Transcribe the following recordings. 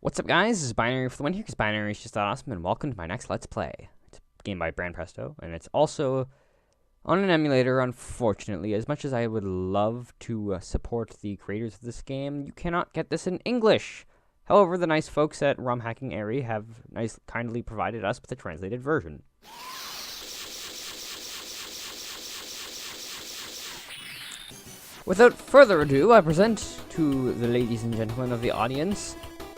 What's up, guys? This is Binary for the win here, because Binary is just that awesome, and welcome to my next Let's Play. It's a game by Brand Presto, and it's also on an emulator, unfortunately. As much as I would love to support the creators of this game, you cannot get this in English. However, the nice folks at ROM Hacking Area have kindly provided us with a translated version. Without further ado, I present to the ladies and gentlemen of the audience,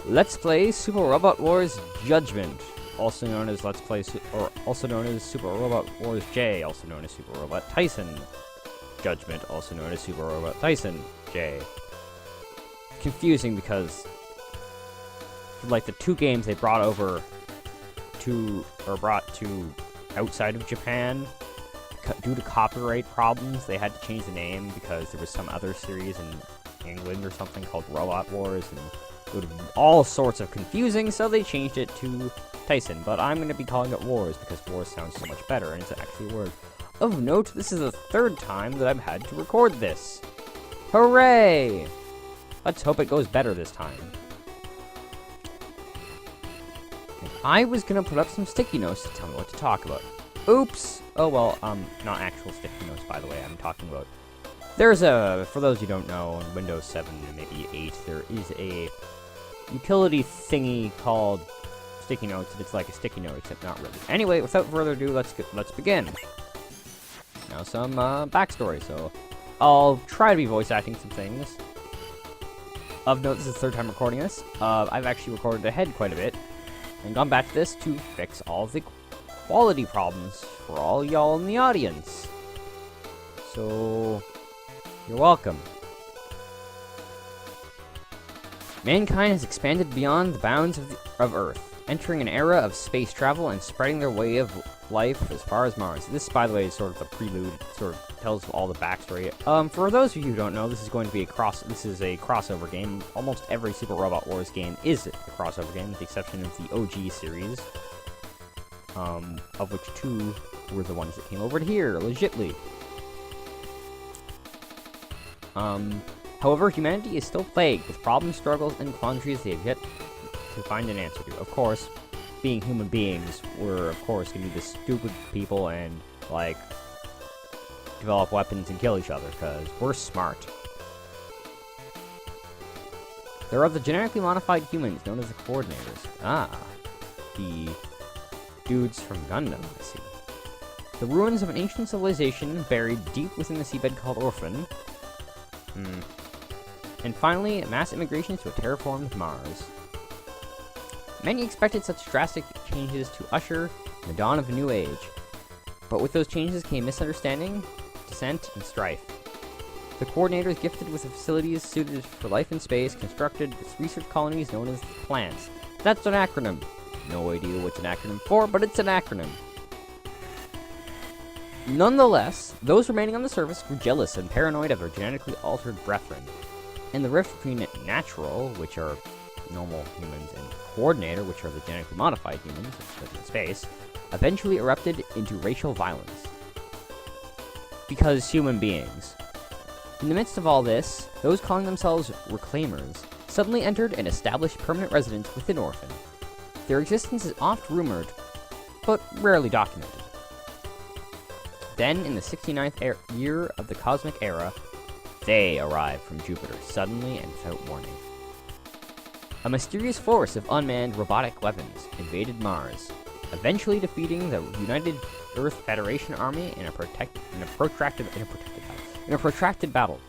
Let's Play Super Robot Wars Judgment, also known as also known as Super Robot Wars J, also known as Super Robot Tyson Judgment, also known as Super Robot Tyson J. Confusing because, like, the two games they brought to outside of Japan, due to copyright problems, they had to change the name because there was some other series in England or something called Robot Wars, and it would have been all sorts of confusing, so they changed it to Tyson. But I'm going to be calling it Wars because Wars sounds so much better, and it's actually a word. Of note, this is the third time that I've had to record this. Hooray! Let's hope it goes better this time. And I was going to put up some sticky notes to tell me what to talk about. Oops! Oh well, not actual sticky notes, by the way. I'm talking about... There's for those who don't know, on Windows 7 and maybe 8, there is a utility thingy called sticky notes, and it's like a sticky note, except not really. Anyway, without further ado, let's begin. Now some backstory. So I'll try to be voice acting some things. Of note, this is the third time recording this. I've actually recorded ahead quite a bit and gone back to this to fix all of the quality problems for all y'all in the audience. So you're welcome. Mankind has expanded beyond the bounds of Earth, entering an era of space travel and spreading their way of life as far as Mars. This, by the way, is sort of the prelude. It sort of tells all the backstory. For those of you who don't know, this is going to be a crossover game. Almost every Super Robot Wars game is a crossover game, with the exception of the OG series, of which two were the ones that came over to here, legitly. However, humanity is still plagued with problems, struggles, and quandaries they have yet to find an answer to. Of course, being human beings, we're, of course, going to be the stupid people and, like, develop weapons and kill each other, because we're smart. There are the genetically modified humans, known as the Coordinators. Ah, the dudes from Gundam, I see. The ruins of an ancient civilization buried deep within the seabed called Orphan. And finally, mass immigration to a terraformed Mars. Many expected such drastic changes to usher in the dawn of a new age. But with those changes came misunderstanding, dissent, and strife. The Coordinators, gifted with the facilities suited for life in space, constructed research colonies known as plants. That's an acronym. No idea what's an acronym for, but it's an acronym. Nonetheless, those remaining on the surface grew jealous and paranoid of their genetically altered brethren. And the rift between natural, which are normal humans, and coordinator, which are the genetically modified humans, which live in space, eventually erupted into racial violence. Because human beings. In the midst of all this, those calling themselves Reclaimers suddenly entered and established permanent residence within Orphan. Their existence is oft rumored, but rarely documented. Then, in the 69th year of the Cosmic Era, they arrived from Jupiter, suddenly and without warning. A mysterious force of unmanned robotic weapons invaded Mars, eventually defeating the United Earth Federation army in a protracted battle.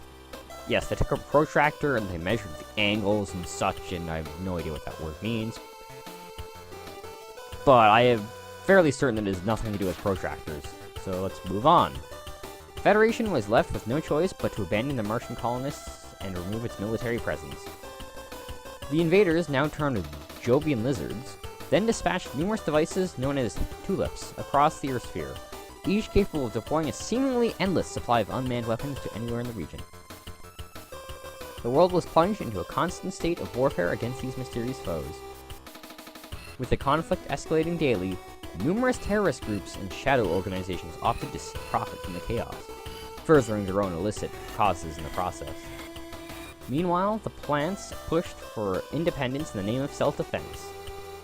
Yes, they took a protractor and they measured the angles and such, and I have no idea what that word means. But I am fairly certain that it has nothing to do with protractors, so let's move on. The Federation was left with no choice but to abandon the Martian colonists and remove its military presence. The invaders, now termed Jovian lizards, then dispatched numerous devices known as tulips across the Earth sphere, each capable of deploying a seemingly endless supply of unmanned weapons to anywhere in the region. The world was plunged into a constant state of warfare against these mysterious foes. With the conflict escalating daily, numerous terrorist groups and shadow organizations opted to profit from the chaos, furthering their own illicit causes in the process. Meanwhile, the plants pushed for independence in the name of self-defense,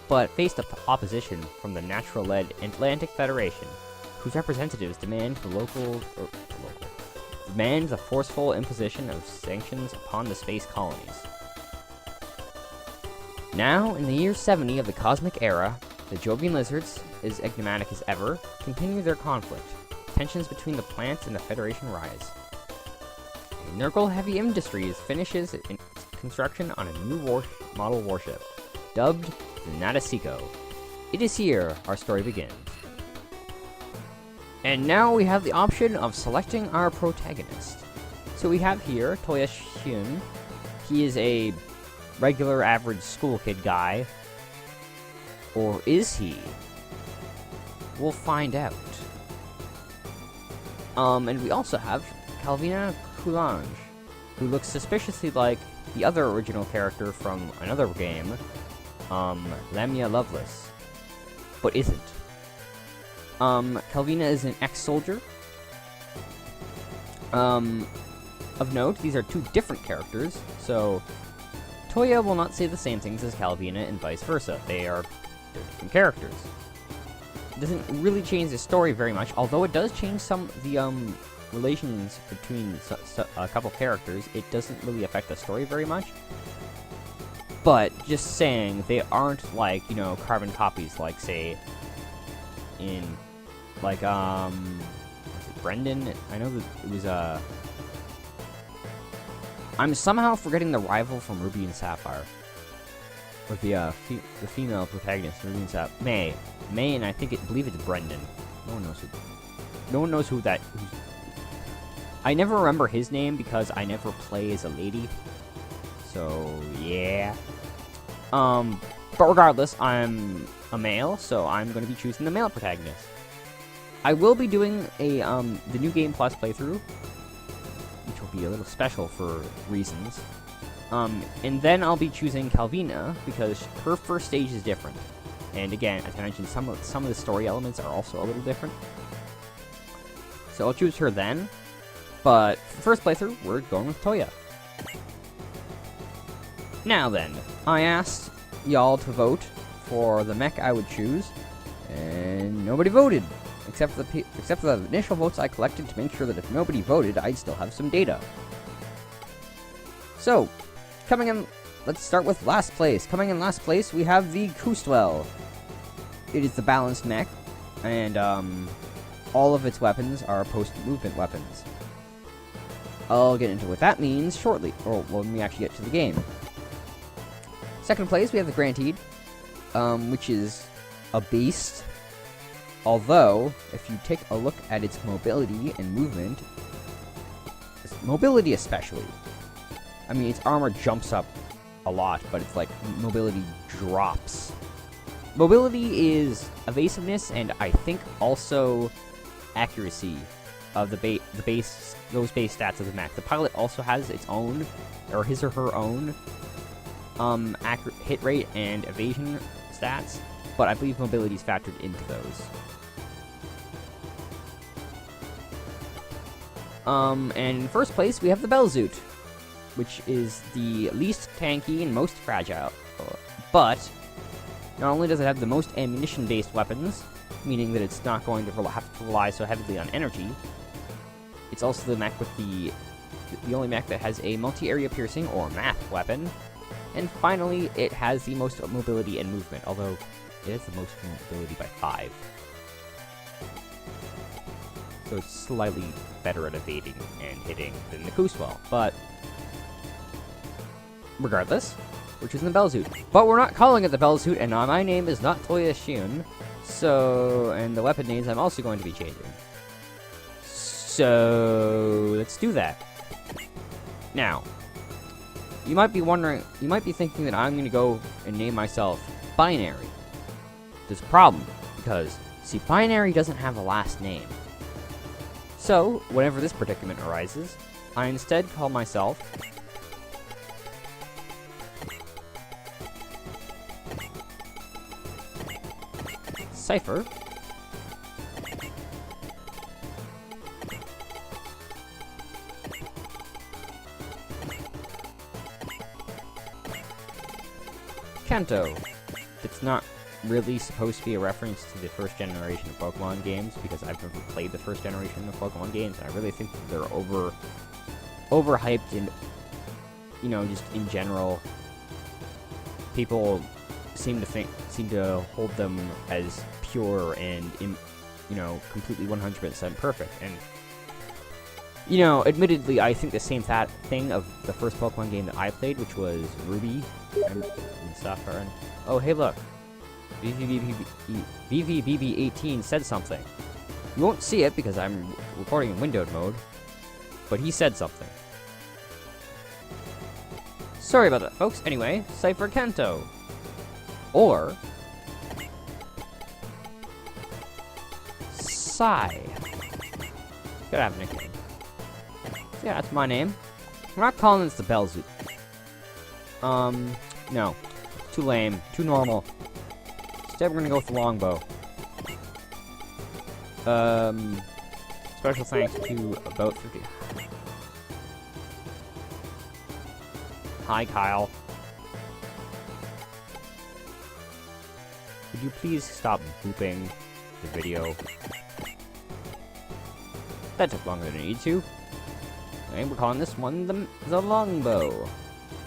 but faced opposition from the natural-led Atlantic Federation, whose representatives demand the forceful imposition of sanctions upon the space colonies. Now, in the year 70 of the Cosmic Era, the Jovian lizards, as enigmatic as ever, continue their conflict. Tensions between the plants and the Federation rise. Nurgle Heavy Industries finishes its construction on a new model warship, dubbed the Nadesico. It is here our story begins. And now we have the option of selecting our protagonist. So we have here Toya Shun. He is a regular average school kid guy. Or is he? We'll find out. And we also have Calvina Coulange, who looks suspiciously like the other original character from another game, Lamia Lovelace, but isn't. Calvina is an ex-soldier. Of note, these are two different characters, so Toya will not say the same things as Calvina and vice versa. They're different characters. It doesn't really change the story very much, although it does change some of the relations between a couple characters. It doesn't really affect the story very much. But just saying, they aren't like, you know, carbon copies, like say in like was it Brendan? I know that it was I'm somehow forgetting the rival from Ruby and Sapphire. With the female protagonist, Ruby and Sapphire. May, and I believe it's Brendan. No one knows who that. I never remember his name because I never play as a lady. So yeah. But regardless, I'm a male, so I'm going to be choosing the male protagonist. I will be doing a the New Game Plus playthrough, which will be a little special for reasons. And then I'll be choosing Calvina because her first stage is different. And again, as I mentioned, some of the story elements are also a little different. So I'll choose her then. But for first playthrough, we're going with Toya. Now then, I asked y'all to vote for the mech I would choose, and nobody voted, except for the initial votes I collected to make sure that if nobody voted, I'd still have some data. So, coming in, let's start with last place. Coming in last place, we have the Kustwell. It is the balanced mech, and all of its weapons are post-movement weapons. I'll get into what that means shortly, or when we actually get to the game. Second place, we have the Grantede, which is a beast. Although, if you take a look at its mobility and movement, mobility especially, I mean, its armor jumps up a lot, but it's like mobility drops. Mobility is evasiveness and I think also accuracy of those base stats of the mech. The pilot also has its own, or his or her own, hit rate and evasion stats, but I believe mobility is factored into those. And in first place, we have the Belzoot, which is the least tanky and most fragile. But not only does it have the most ammunition-based weapons, meaning that it's not going to have to rely so heavily on energy, it's also the mech with the only mech that has a multi-area piercing or math weapon. And finally, it has the most mobility and movement, although it has the most mobility by 5. So it's slightly better at evading and hitting than the Kustwell, but regardless, we're choosing the Belzoot. But we're not calling it the Belzoot, and my name is not Toya Shun, and the weapon names I'm also going to be changing. So let's do that. Now, you might be thinking that I'm going to go and name myself Binary. There's a problem, because, see, Binary doesn't have a last name. So, whenever this predicament arises, I instead call myself Cypher. Kanto. It's not really supposed to be a reference to the first generation of Pokemon games, because I've never played the first generation of Pokemon games, and I really think that they're overhyped, and, you know, just in general, people seem to hold them as pure and, you know, completely 100% perfect. And, you know, admittedly, I think the same thing of the first Pokemon game that I played, which was Ruby and Sapphire. And, oh, hey, look. VVBB18 said something. You won't see it because I'm recording in windowed mode, but he said something. Sorry about that, folks. Anyway, Cypher Kanto. Or Psy. Gotta have a nickname. So yeah, that's my name. We're not calling this the Bellzoop. No. Too lame. Too normal. Instead, we're gonna go with the Longbow. Special thanks to about 50. Hi, Kyle. Could you please stop booping the video? That took longer than it needed to. And we're calling this one the Longbow.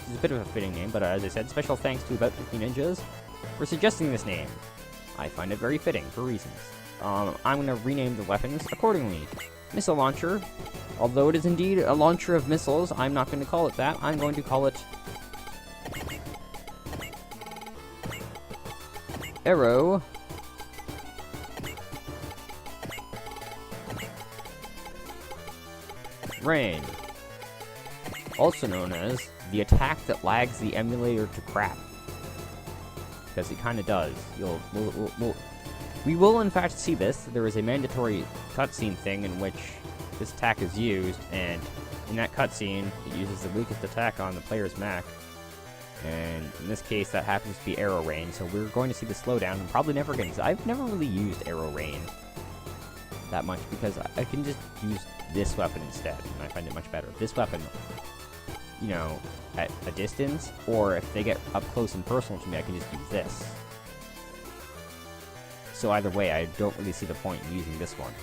It's a bit of a fitting name, but as I said, special thanks to about 50 Ninjas for suggesting this name. I find it very fitting for reasons. I'm going to rename the weapons accordingly. Missile launcher. Although it is indeed a launcher of missiles, I'm not going to call it that. I'm going to call it Arrow. Rain. Also known as the attack that lags the emulator to crap. Because it kind of does. We will in fact see this. There is a mandatory cutscene thing in which this attack is used, and in that cutscene, it uses the weakest attack on the player's mech. And in this case, that happens to be Arrow Rain, so we're going to see the slowdown, and probably never again. I've never really used Arrow Rain that much, because I can just use this weapon instead, and I find it much better. This weapon, you know, at a distance, or if they get up close and personal to me, I can just use this. So either way, I don't really see the point in using this one.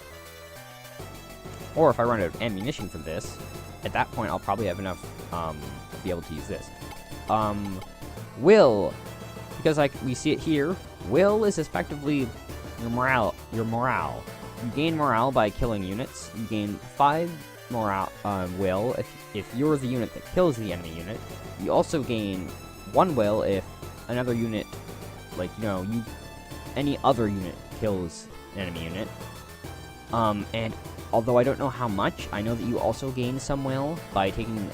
Or if I run out of ammunition for this, at that point I'll probably have enough to be able to use this. Will, because we see it here, Will is effectively your morale. You gain morale by killing units. You gain 5 morale will if you're the unit that kills the enemy unit. You also gain 1 will if another unit, like, you know, any other unit kills an enemy unit. And although I don't know how much, I know that you also gain some will by taking,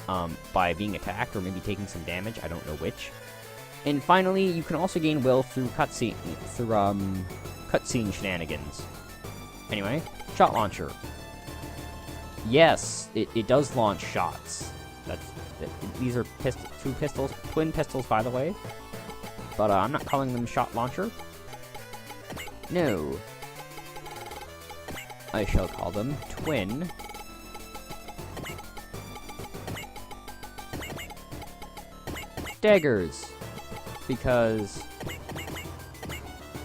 by being attacked, or maybe taking some damage, I don't know which. And finally, you can also gain will through cutscene shenanigans. Anyway, shot launcher. Yes, it does launch shots. These are twin pistols, by the way. But I'm not calling them shot launcher. No. I shall call them twin daggers, because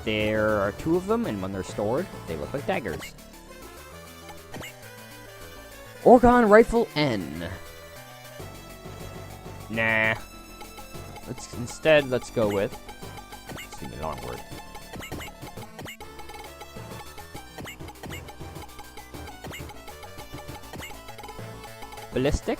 there are 2 of them, and when they're stored, they look like daggers. Orgon Rifle N. Nah. Let's go with... Excuse me, the wrong word. Ballistic.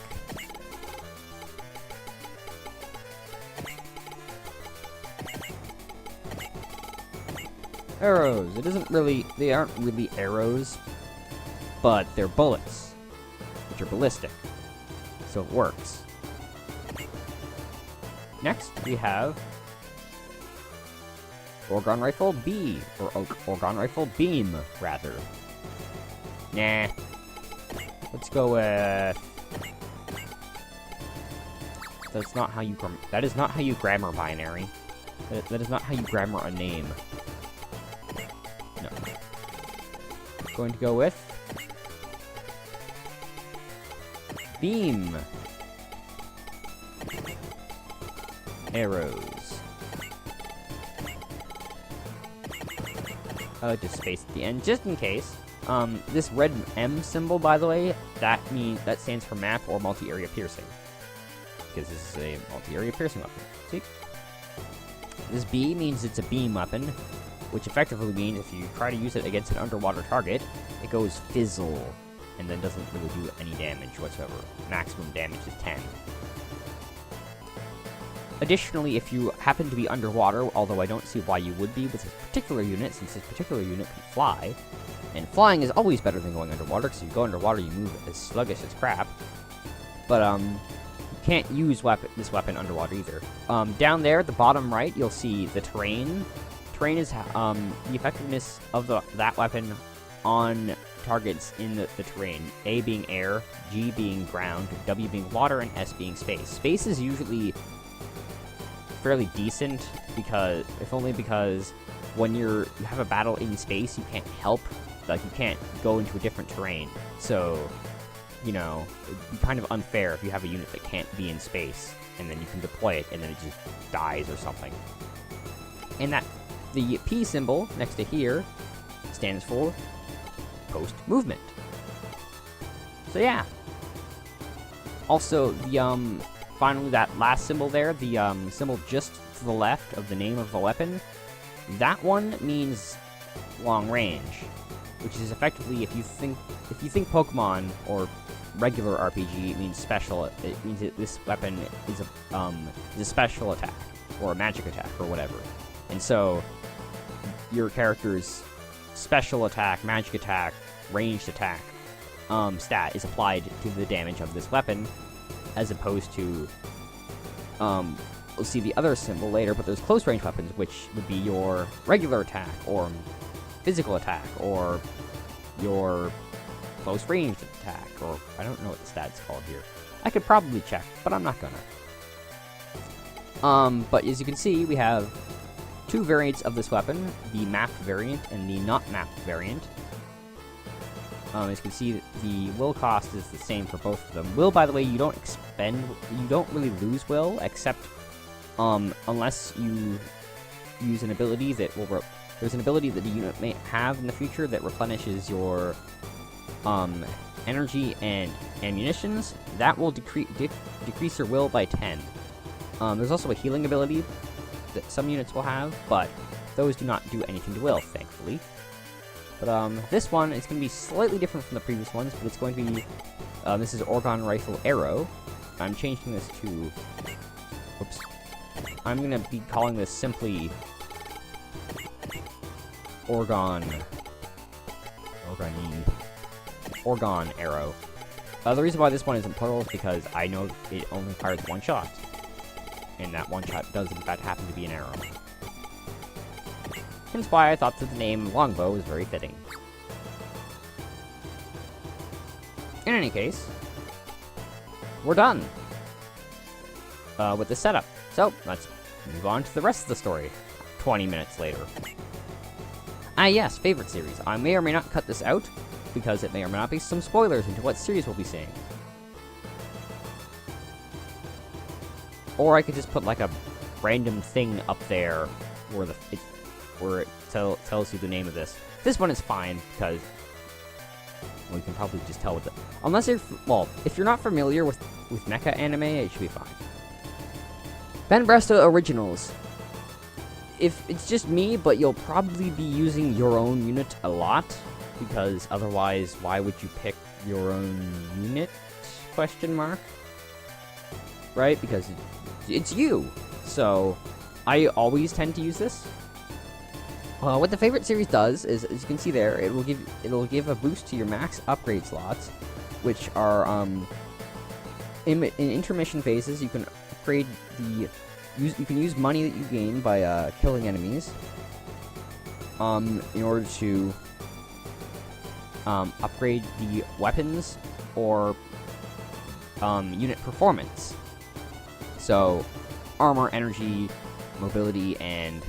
Arrows. They aren't really arrows, but they're bullets, which are ballistic. So it works. Next, we have Orgon Rifle B, or Orgon Rifle Beam, rather. Nah. Let's go with... That is not how you grammar binary. That is not how you grammar a name. No. Going to go with... Beam. Arrows. I like to space at the end, just in case. This red M symbol, by the way, that stands for map or multi-area piercing. Because this is a multi-area piercing weapon. See? This B means it's a beam weapon, which effectively means if you try to use it against an underwater target, it goes fizzle, and then doesn't really do any damage whatsoever. Maximum damage is 10. Additionally, if you happen to be underwater, although I don't see why you would be with this particular unit, since this particular unit can fly, and flying is always better than going underwater, because if you go underwater, you move as sluggish as crap. But, you can't use this weapon underwater either. Down there, at the bottom right, you'll see the terrain. Terrain is, the effectiveness of that weapon on targets in the terrain. A being air, G being ground, W being water, and S being space. Space is usually fairly decent, because when you have a battle in space, you can't help, like, you can't go into a different terrain. So, you know, it'd be kind of unfair if you have a unit that can't be in space, and then you can deploy it, and then it just dies or something. And the P symbol next to here stands for post movement. So yeah. Also, finally, that last symbol there, the symbol just to the left of the name of the weapon, that one means long range, which is effectively, if you think Pokemon or regular RPG, it means special. It means that this weapon is a special attack or a magic attack or whatever, and so your character's special attack, magic attack, ranged attack stat is applied to the damage of this weapon, as opposed to, we'll see the other symbol later, but there's close range weapons, which would be your regular attack, or physical attack, or your close range attack, or I don't know what the stat's called here. I could probably check, but I'm not gonna. But as you can see, we have two variants of this weapon, the mapped variant and the not mapped variant. As you can see, the will cost is the same for both of them. Will, by the way, you don't really lose will, except, unless you use an ability that will, there's an ability that the unit may have in the future that replenishes your, energy and ammunitions. That will decrease your will by 10. There's also a healing ability that some units will have, but those do not do anything to will, thankfully. But, this one is going to be slightly different from the previous ones, but it's going to be, this is Orgon Rifle Arrow. I'm changing this to, whoops. I'm going to be calling this simply Orgon Arrow. The reason why this one is in plural is because I know it only fires one shot, and that one shot does in fact happen to be an arrow. Hence why I thought that the name Longbow was very fitting. In any case, we're done with the setup. So, let's move on to the rest of the story 20 minutes later. Ah yes, favorite series. I may or may not cut this out, because it may or may not be some spoilers into what series we'll be seeing. Or I could just put like a random thing up there where it tells you the name of this. This one is fine, because we can probably just tell with it. Unless you're, well, if you're not familiar with mecha anime, it should be fine. Ben Bresto Originals. If it's just me, but you'll probably be using your own unit a lot, because otherwise, why would you pick your own unit? Question mark. Right? Because it's you. So, I always tend to use this. What the favorite series does is, as you can see there, it'll give a boost to your max upgrade slots, which are in intermission phases. You can upgrade you can use money that you gain by killing enemies in order to upgrade the weapons or unit performance. So, armor, energy, mobility, and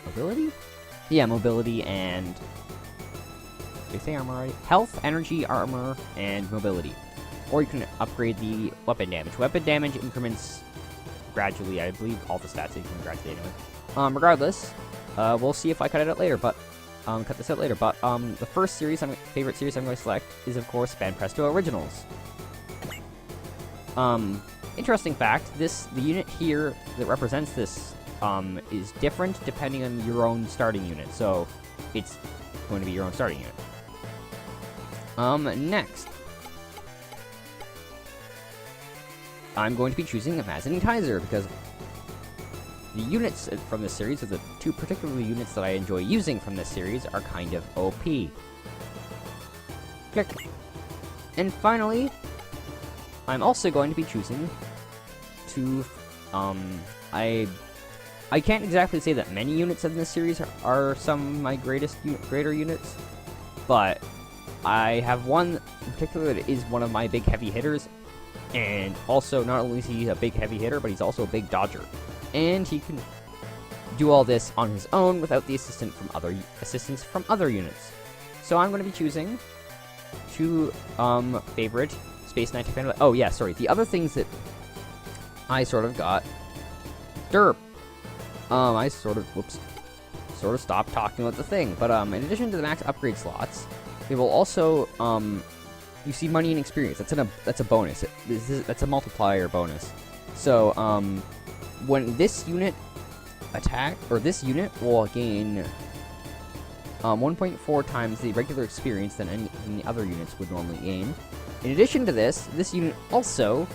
mobility? Yeah, mobility and, did I say armor right? Health, energy, armor, and mobility. Or you can upgrade the weapon damage. Weapon damage increments gradually. I believe all the stats increment gradually Regardless, we'll see if I cut it out later, but, cut this out later, but, the first favorite series I'm going to select is, of course, Banpresto Originals. Interesting fact, the unit here that represents this, is different depending on your own starting unit, so it's going to be your own starting unit. Next, I'm going to be choosing a Magnetizer because the units from this series, or the two particular units that I enjoy using from this series, are kind of OP. Click. And finally, I'm also going to be choosing to, I can't exactly say that many units in this series are some of my greater units, but I have one in particular that is one of my big heavy hitters, and also not only is he a big heavy hitter, but he's also a big dodger. And he can do all this on his own without the assistance from other units. So I'm going to be choosing two favorite Space Knight fan. Oh yeah, sorry. The other things that I sort of got. Derp. I sort of stopped talking about the thing. But in addition to the max upgrade slots, they will also you see money and experience. That's a bonus. That's a multiplier bonus. So when this unit this unit will gain 1.4 times the regular experience than any other units would normally gain. In addition to this unit also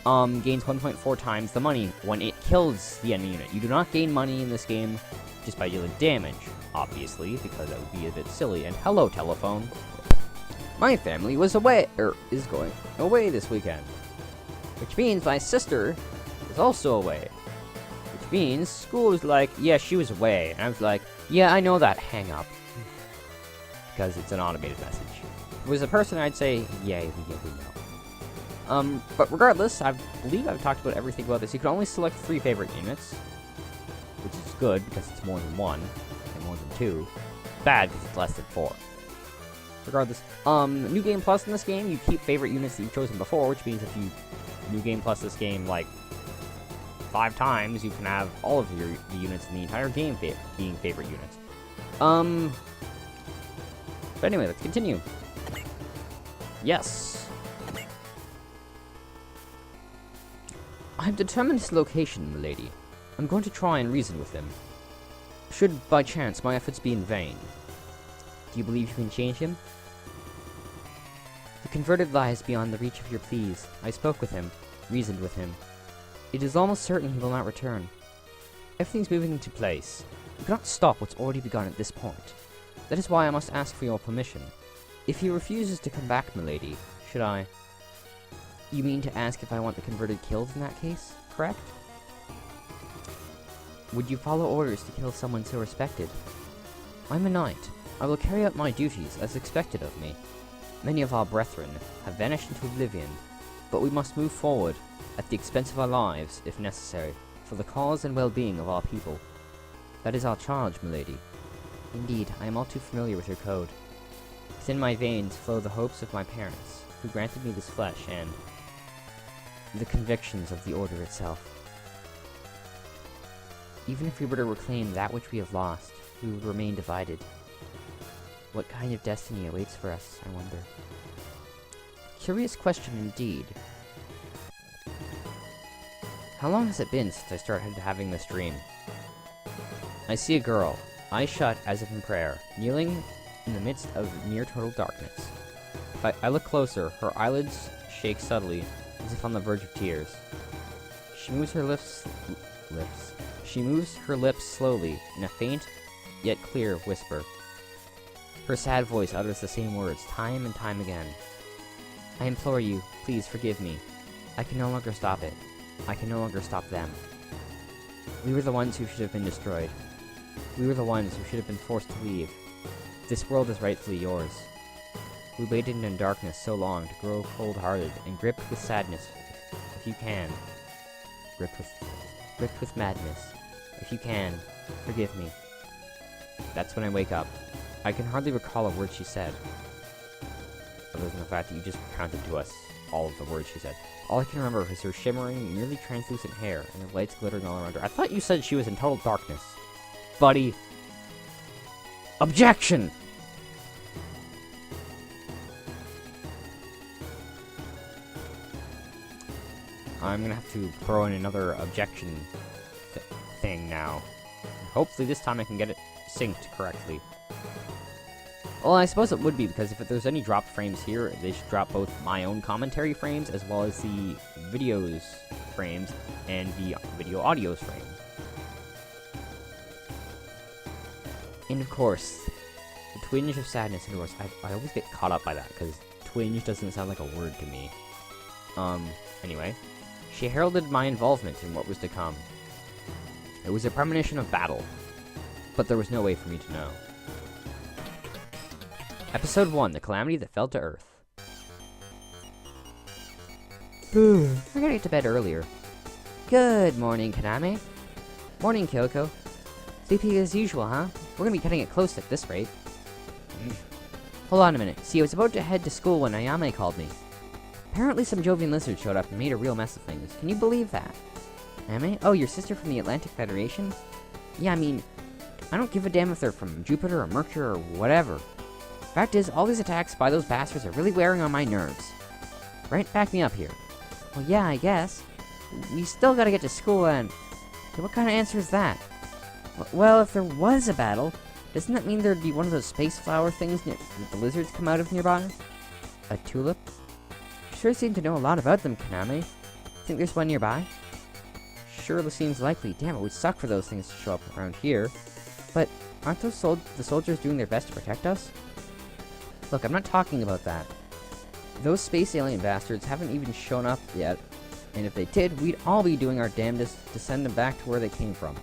gains 1.4 times the money when it kills the enemy unit. You do not gain money in this game just by dealing damage, obviously, because that would be a bit silly. And hello, telephone. My family was away, is going away this weekend, which means my sister is also away, which means school was like, yeah, she was away, and I was like, yeah, I know that, hang up, because it's an automated message. If it was a person, I'd say, yeah, we know. But regardless, I believe I've talked about everything about this. You can only select 3 favorite units, which is good, because it's more than 1, and more than 2. Bad, because it's less than 4. Regardless, New Game Plus in this game, you keep favorite units that you've chosen before, which means if you New Game Plus this game, like, 5 times, you can have all of the units in the entire game being favorite units. But anyway, let's continue. Yes. I've determined his location, milady. I'm going to try and reason with him. Should, by chance, my efforts be in vain, do you believe you can change him? The converted lies beyond the reach of your pleas. I spoke with him, reasoned with him. It is almost certain he will not return. Everything's moving into place. You cannot stop what's already begun at this point. That is why I must ask for your permission. If he refuses to come back, milady, should I... You mean to ask if I want the converted killed in that case, correct? Would you follow orders to kill someone so respected? I'm a knight. I will carry out my duties as expected of me. Many of our brethren have vanished into oblivion, but we must move forward, at the expense of our lives, if necessary, for the cause and well-being of our people. That is our charge, milady. Indeed, I am all too familiar with your code. Within my veins flow the hopes of my parents, who granted me this flesh, and the convictions of the Order itself. Even if we were to reclaim that which we have lost, we would remain divided. What kind of destiny awaits for us, I wonder? Curious question indeed. How long has it been since I started having this dream? I see a girl, eyes shut as if in prayer, kneeling in the midst of near total darkness. If I look closer, her eyelids shake subtly, as if on the verge of tears. She moves her She moves her lips slowly, in a faint, yet clear whisper. Her sad voice utters the same words, time and time again. I implore you, please forgive me. I can no longer stop it. I can no longer stop them. We were the ones who should have been destroyed. We were the ones who should have been forced to leave. This world is rightfully yours. We waited in darkness so long to grow cold-hearted and gripped with sadness, if you can. Gripped with madness. If you can, forgive me. That's when I wake up. I can hardly recall a word she said, other than the fact that you just recounted to us all of the words she said. All I can remember is her shimmering, nearly translucent hair, and the lights glittering all around her. I thought you said she was in total darkness. Buddy. Objection! I'm gonna have to throw in another objection thing now. Hopefully this time I can get it synced correctly. Well, I suppose it would be, because if there's any dropped frames here, they should drop both my own commentary frames, as well as the videos frames, and the video audios frames. And of course, the twinge of sadness, and of course, I always get caught up by that, because twinge doesn't sound like a word to me. Anyway. She heralded my involvement in what was to come. It was a premonition of battle, but there was no way for me to know. Episode 1, The Calamity That Fell to Earth. I gotta get to bed earlier. Good morning, Kaname. Morning, Kyoko. Sleepy as usual, huh? We're gonna be cutting it close at this rate. Hold on a minute. See, I was about to head to school when Ayame called me. Apparently some Jovian lizards showed up and made a real mess of things. Can you believe that? Ayame? Oh, your sister from the Atlantic Federation? Yeah, I mean, I don't give a damn if they're from Jupiter or Mercury or whatever. Fact is, all these attacks by those bastards are really wearing on my nerves. Right? Back me up here. Well, yeah, I guess. We still gotta get to school and... What kind of answer is that? Well, if there was a battle, doesn't that mean there'd be one of those space flower things that the lizards come out of nearby? A tulip? You sure seem to know a lot about them, Kaname. Think there's one nearby? Sure seems likely. Damn, it would suck for those things to show up around here. But aren't those the soldiers doing their best to protect us? Look, I'm not talking about that. Those space alien bastards haven't even shown up yet, and if they did, we'd all be doing our damnedest to send them back to where they came from.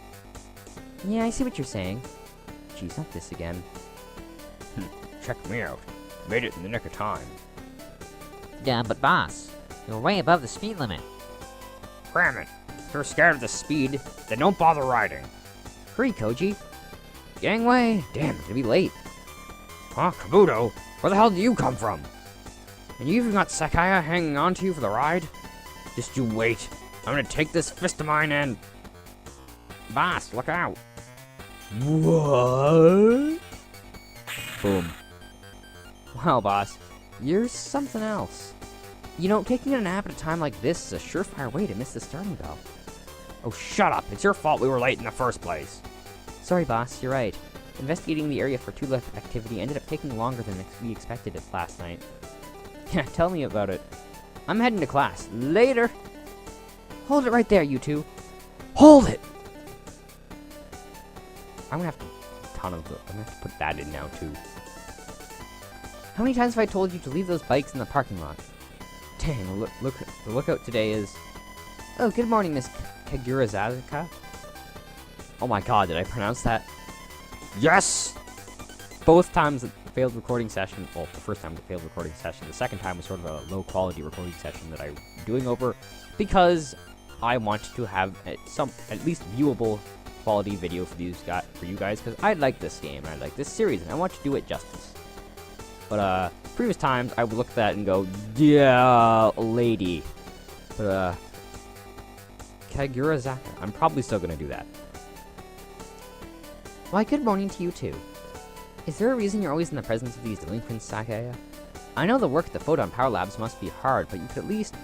Yeah, I see what you're saying. Geez, not this again. Check me out. Made it in the nick of time. Yeah, but boss, you're way above the speed limit. Cram it. If you're scared of the speed, then don't bother riding. Hurry, Koji. Gangway! Damn, it's gonna be late. Huh, Kabuto? Where the hell do you come from? And you even got Sakaya hanging on to you for the ride? Just you wait. I'm gonna take this fist of mine and... Boss, look out. What? Boom. Wow, boss. You're something else. You know, taking a nap at a time like this is a surefire way to miss the starting bell. Oh, shut up. It's your fault we were late in the first place. Sorry, boss. You're right. Investigating the area for tulip activity ended up taking longer than we expected it last night. Yeah, tell me about it. I'm heading to class. Later! Hold it right there, you two. Hold it! I'm gonna have to put that in now, too. How many times have I told you to leave those bikes in the parking lot? Dang, look, the lookout today is... Oh, good morning, Miss Kagurazaka. Oh my god, did I pronounce that? Yes! Both times it failed recording session, well, the first time it failed recording session, the second time was sort of a low-quality recording session that I'm doing over because I want to have some, at least viewable quality video for you guys, because I like this game, and I like this series, and I want to do it justice. But, previous times, I would look at that and go, yeah, lady. But, Kagurazaka, I'm probably still gonna do that. Why, good morning to you, too. Is there a reason you're always in the presence of these delinquents, Sakaya? I know the work at the Photon Power Labs must be hard, but you could at least...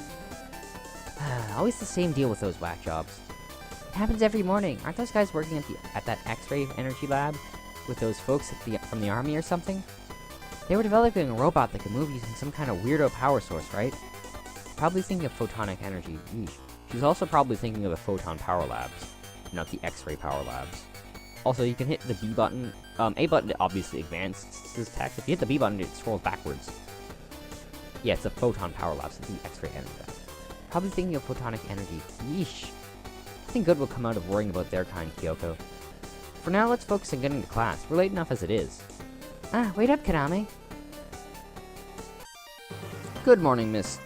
always the same deal with those whack jobs. It happens every morning. Aren't those guys working at that X-ray energy lab? With those folks from the army or something? They were developing a robot that could move using some kind of weirdo power source, right? Probably thinking of photonic energy. Yeesh. She's also probably thinking of the Photon Power Labs, not the X-ray Power Labs. Also, you can hit the B button. A button obviously advances text. If you hit the B button, it scrolls backwards. Yeah, it's a Photon Power Labs. It's the X-ray energy. Probably thinking of photonic energy. Yeesh. Nothing good will come out of worrying about their kind, Kyoko. For now, let's focus on getting to class. We're late enough as it is. Ah, wait up, Kaname. Good morning, Miss...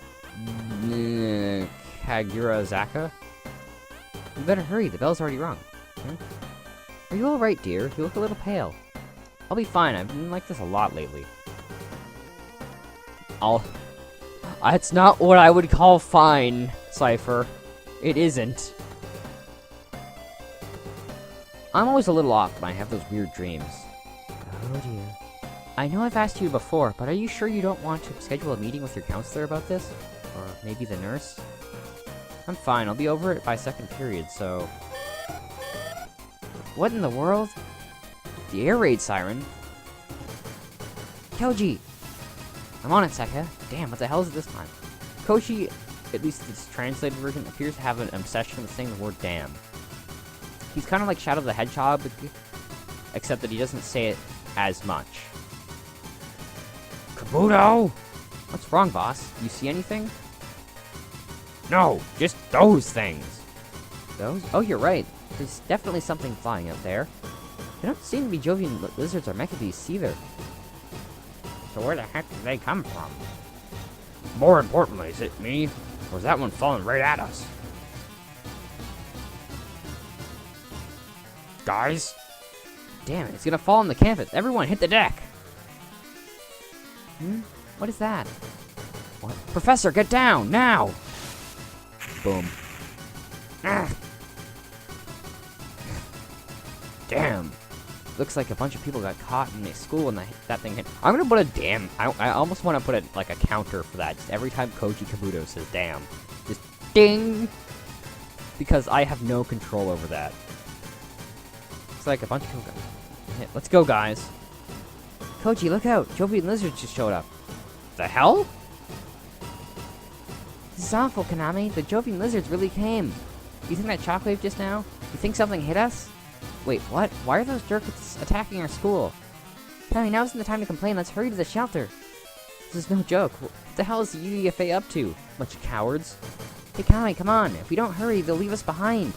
Kagurazaka. You better hurry, the bell's already rung. Okay. Are you alright, dear? You look a little pale. I'll be fine, I've been like this a lot lately. It's not what I would call fine, Cypher. It isn't. I'm always a little off when I have those weird dreams. Oh dear. I know I've asked you before, but are you sure you don't want to schedule a meeting with your counselor about this? Or maybe the nurse? I'm fine, I'll be over it by second period, so... What in the world? The air raid siren? Koji! I'm on it, Seka. Damn, what the hell is it this time? Koji, at least its translated version, appears to have an obsession with saying the word damn. He's kind of like Shadow the Hedgehog, except that he doesn't say it as much. Kabuto! What's wrong, boss? You see anything? No, just those things. Those? Oh, you're right. There's definitely something flying out there. They don't seem to be Jovian lizards or mecha beasts either. So where the heck did they come from? More importantly, is it me? Or is that one falling right at us? Guys? Damn it, it's gonna fall on the campus. Everyone, hit the deck! What is that? What? Professor, get down, now! Boom. Ah. Damn. Looks like a bunch of people got caught in a school when that thing hit. I'm gonna put a damn. I almost want to put like a counter for that. Just every time Koji Kabuto says damn. Just ding! Because I have no control over that. It's like a bunch of people got hit. Let's go, guys. Koji, look out! Jovian lizards just showed up. The hell? This is awful, Konami. The Jovian lizards really came. You think that shockwave just now? You think something hit us? Wait, what? Why are those jerks attacking our school? Konami, now isn't the time to complain. Let's hurry to the shelter. This is no joke. What the hell is the UEFA up to? Bunch of cowards. Hey, Konami, come on. If we don't hurry, they'll leave us behind.